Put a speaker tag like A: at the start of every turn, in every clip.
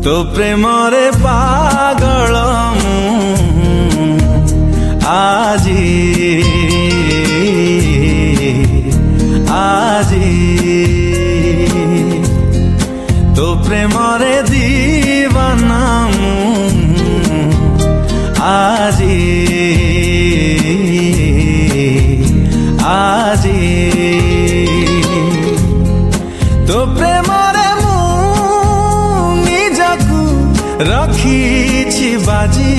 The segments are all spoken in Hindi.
A: तो प्रेमरे पागल आजी आजी तो प्रेमरे दीवाना आजी आजी तो प्रेमरे निजकु रखी बाजी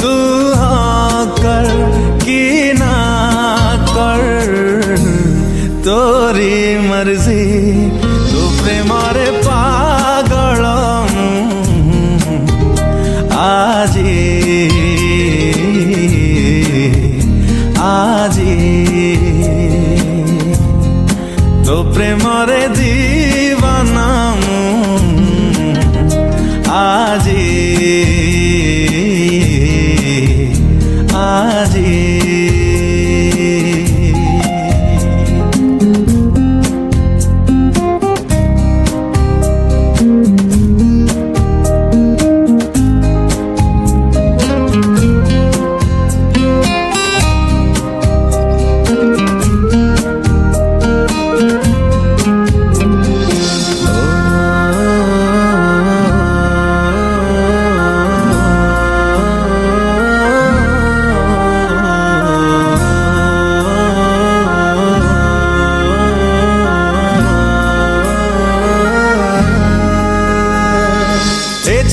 A: तू हाँ कर कि ना कर तोरी मर्जी तू प्रेमरे पागल आजी आजी तो प्रेमरे दीवाना आजी आजी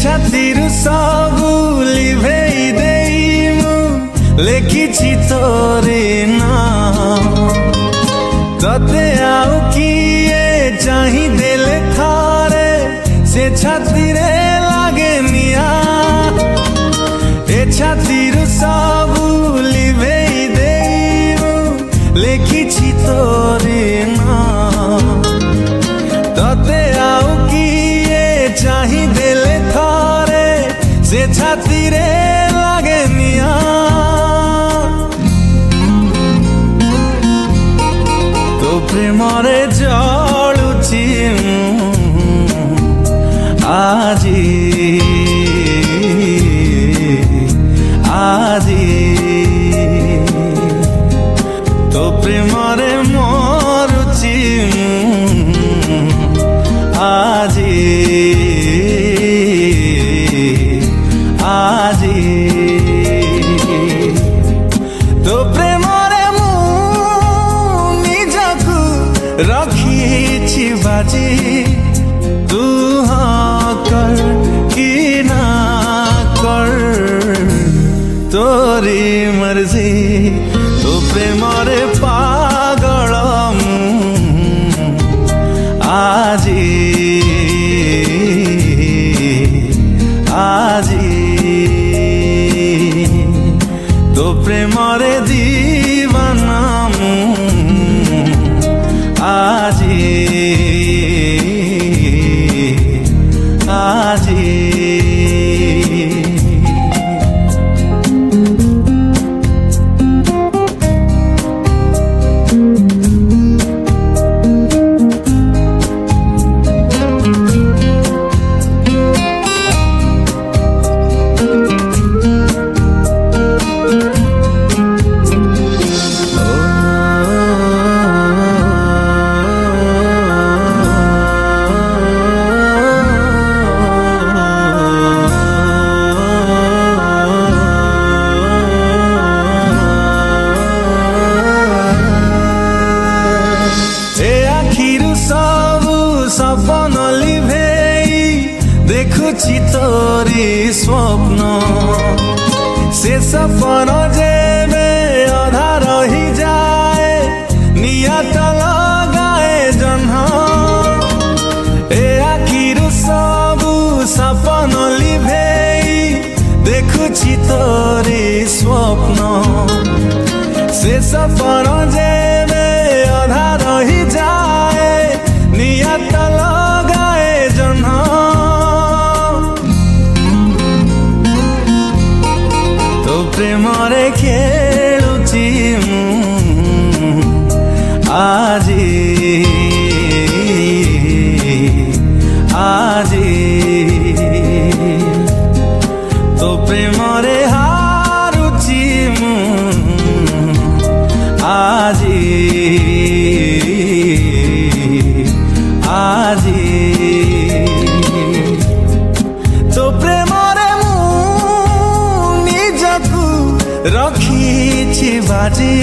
A: छातिर सबु लिभेई देइमु लेखिछि तोरे नाम तते आउ किए चाहि देले थारे से छातिरे लागे निया ए छातिर सबु लिभेई देइमु लेखिछि तोरे नाम तते आउ किए चाहि देले से छातिरे लागे निया तो प्रेमरे जलुछि आजी आजी तो प्रेमरे मरुछि आजी आजी तो प्रेमरे निजकु रखिछि बाजी तू हाँ कर कि ना कर तोरी मर्जी तो प्रेमरे पागल आजी आजी तो प्रेमरे दीवाना आजी आजी सपन लिभेई देखुछि तोरी स्वप्न से सपन जेबे अधा रही जाए नियत लगाए जन्ह ए आखिर सबु सपन लिभेई देखुछि तोरी स्वप्न से सपन जेबे अधा रही जाए नियत लगाए जन्ह तो प्रेमरे खेलुछि आजी आजी राजी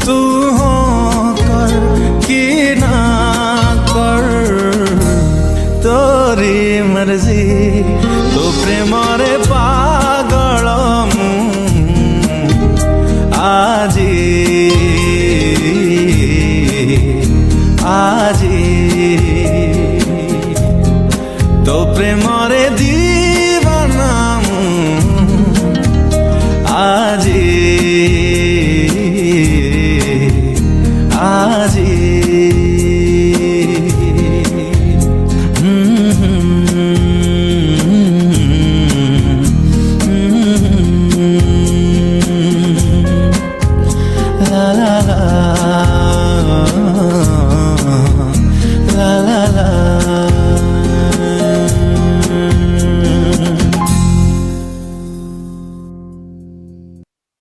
A: तू हो कर कि ना कर तोरी मर्जी तो प्रेमरे पागल मु আজি আজি তো প্রেমরে দি